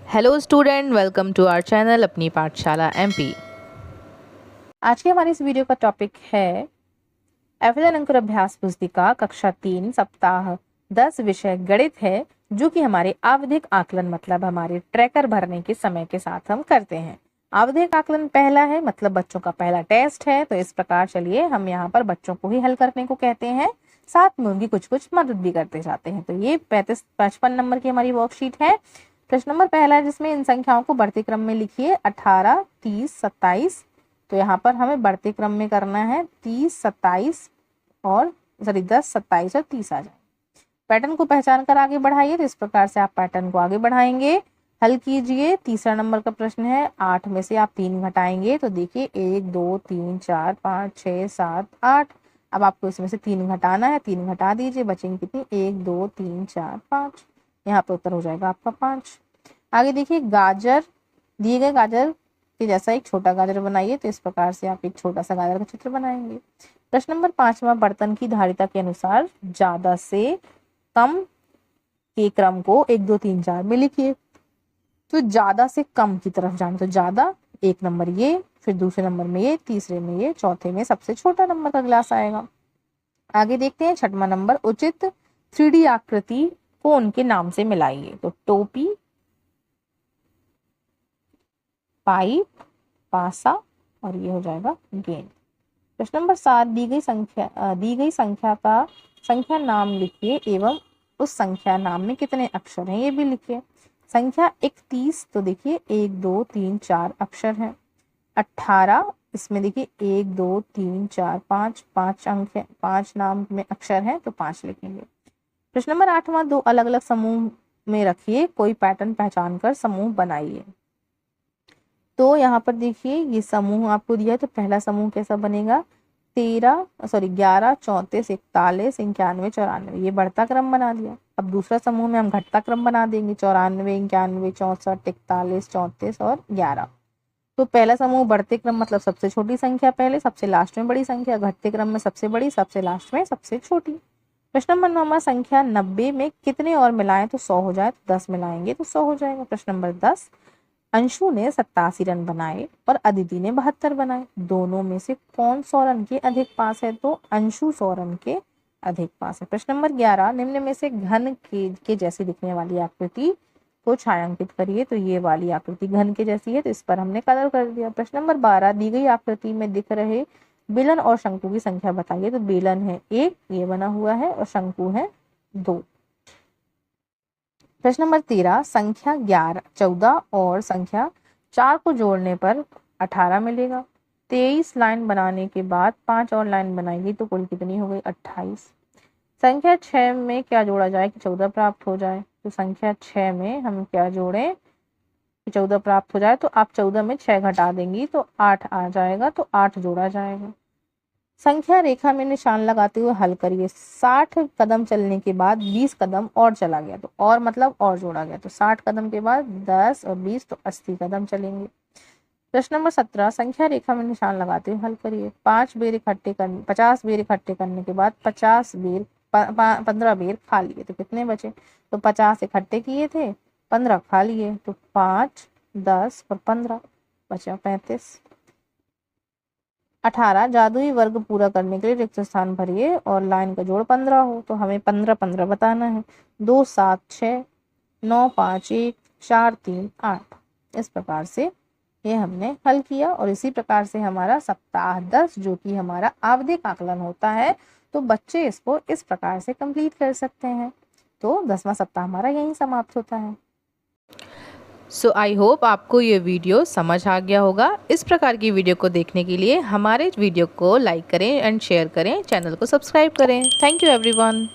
Hello student, welcome to our channel Apni Pathshala MP. आज के हमारी इस वीडियो का टॉपिक है एफएल अंकुर अभ्यास पुस्तिका कक्षा 3 सप्ताह 10 विषय गणित है, जो कि हमारे आवधिक आकलन मतलब हमारे ट्रैकर भरने के समय के साथ हम करते हैं। आवधिक आकलन पहला है, मतलब बच्चों का पहला टेस्ट है। तो इस प्रकार चलिए हम यहाँ पर बच्चों को ही हल करने को कहते हैं, साथ में उनकी कुछ कुछ मदद भी करते जाते हैं। तो ये 55 नंबर की हमारी वर्कशीट है। प्रश्न नंबर पहला है, जिसमें इन संख्याओं को बढ़ते क्रम में लिखिए 18, 30, 27। तो यहाँ पर हमें बढ़ते क्रम में करना है 30, 27 और 10, 27 और 30 आ जाए। पैटर्न को पहचान कर आगे बढ़ाइए। तो इस प्रकार से आप पैटर्न को आगे बढ़ाएंगे, हल कीजिए। तीसरा नंबर का प्रश्न है, 8 में से आप 3 घटाएंगे। तो देखिए 1, 2, 3, 4, 5, 6, 7, 8। अब आपको इसमें से 3 घटाना है, 3 घटा दीजिए, बचेंगे कितनी 1, 2, 3, 4, 5। यहाँ पे उत्तर हो जाएगा आपका 5। आगे देखिए, गाजर दिए गए गाजर के जैसा एक छोटा गाजर बनाइए। तो इस प्रकार से आप एक छोटा सा गाजर का चित्र बनाएंगे। प्रश्न नंबर 5वां, बर्तन की धारिता के अनुसार ज्यादा से कम के क्रम को 1, 2, 3, 4 में लिखिए। तो ज्यादा से कम की तरफ जाना, तो ज्यादा 1 नंबर ये, फिर दूसरे नंबर में ये, तीसरे में ये, चौथे में सबसे छोटा नंबर का गिलास आएगा। आगे देखते हैं 6वां नंबर, उचित 3D आकृति को उनके नाम से मिलाइए। तो टोपी, पाइप, पासा और ये हो जाएगा गेंद। प्रश्न नंबर 7, दी गई संख्या का संख्या नाम लिखिए एवं उस संख्या नाम में कितने अक्षर हैं ये भी लिखिए। संख्या 31, तो देखिए 1, 2, 3, 4 अक्षर हैं। 18, इसमें देखिए 1, 2, 3, 4, 5 अंक है, 5 नाम में अक्षर हैं, तो 5 लिखेंगे। प्रश्न नंबर 8वां, 2 अलग अलग समूह में रखिए, कोई पैटर्न पहचान कर समूह बनाइए। तो यहाँ पर देखिए ये समूह आपको दिया है। तो पहला समूह कैसा बनेगा, 11, 34, 41, 91, 94, ये बढ़ता क्रम बना दिया। अब दूसरा समूह में हम घटता क्रम बना देंगे, 94, 91, 64, 41, 34 और 11। तो पहला समूह बढ़ते क्रम मतलब सबसे छोटी संख्या पहले, सबसे लास्ट में बड़ी संख्या, घटते क्रम में सबसे बड़ी, सबसे लास्ट में सबसे छोटी। प्रश्न नंबर 9, संख्या 90 में कितने और मिलाएं तो 100 हो जाए। तो 10 मिलाएंगे तो 100 हो जाएगा। प्रश्न नंबर 10, अंशु ने 87 रन बनाए और अदिति ने 72 बनाए, दोनों में से कौन 100 रन के अधिक पास है। तो अंशु 100 रन के अधिक पास है। प्रश्न नंबर 11, निम्न में से घन के जैसी दिखने वाली आकृति को छायांकित करिए। तो ये वाली आकृति घन के जैसी है, तो इस पर हमने कलर कर दिया। प्रश्न नंबर 12, दी गई आकृति में दिख रहे बेलन और शंकु की संख्या बताइए। तो बेलन है 1, ये बना हुआ है, और शंकु है 2। प्रश्न नंबर 13, संख्या 11, 14 और संख्या 4 को जोड़ने पर 18 मिलेगा। 23 लाइन बनाने के बाद 5 और लाइन बनाएगी तो कुल कितनी हो गई 28। संख्या 6 में क्या जोड़ा जाए कि 14 प्राप्त हो जाए। तो संख्या 6 में हम क्या जोड़ें कि 14 प्राप्त हो जाए। तो आप 14 में 6 घटा देंगी तो 8 आ जाएगा, तो 8 जोड़ा जाएगा। संख्या रेखा में निशान लगाते हुए हल करिए। 60 कदम चलने के बाद 20 कदम और चला गया, तो और मतलब और जोड़ा गया। तो 60 कदम के बाद 10 और 20 तो 80 कदम चलेंगे। प्रश्न नंबर 17, संख्या रेखा में निशान लगाते हुए हल करिए। 50 बेर इकट्ठे करने के बाद 15 बेर खा लिए, तो कितने बचे। तो 50 इकट्ठे किए थे, 15 खा लिए, तो 5, 10 और 15 बचा 35। 18, जादुई वर्ग पूरा करने के लिए रिक्त स्थान भरिए और लाइन का जोड़ 15 हो। तो हमें 15 15 बताना है। 2, 7, 6, 9, 5, 1, 4, 3, 8। इस प्रकार से ये हमने हल किया, और इसी प्रकार से हमारा सप्ताह 10 जो कि हमारा आवधिक आकलन होता है, तो बच्चे इसको इस प्रकार से कंप्लीट कर सकते हैं। तो 10वां सप्ताह हमारा यहीं समाप्त होता है। सो आई होप आपको ये वीडियो समझ आ गया होगा। इस प्रकार की वीडियो को देखने के लिए हमारे वीडियो को लाइक करें एंड शेयर करें, चैनल को सब्सक्राइब करें। Thank you everyone.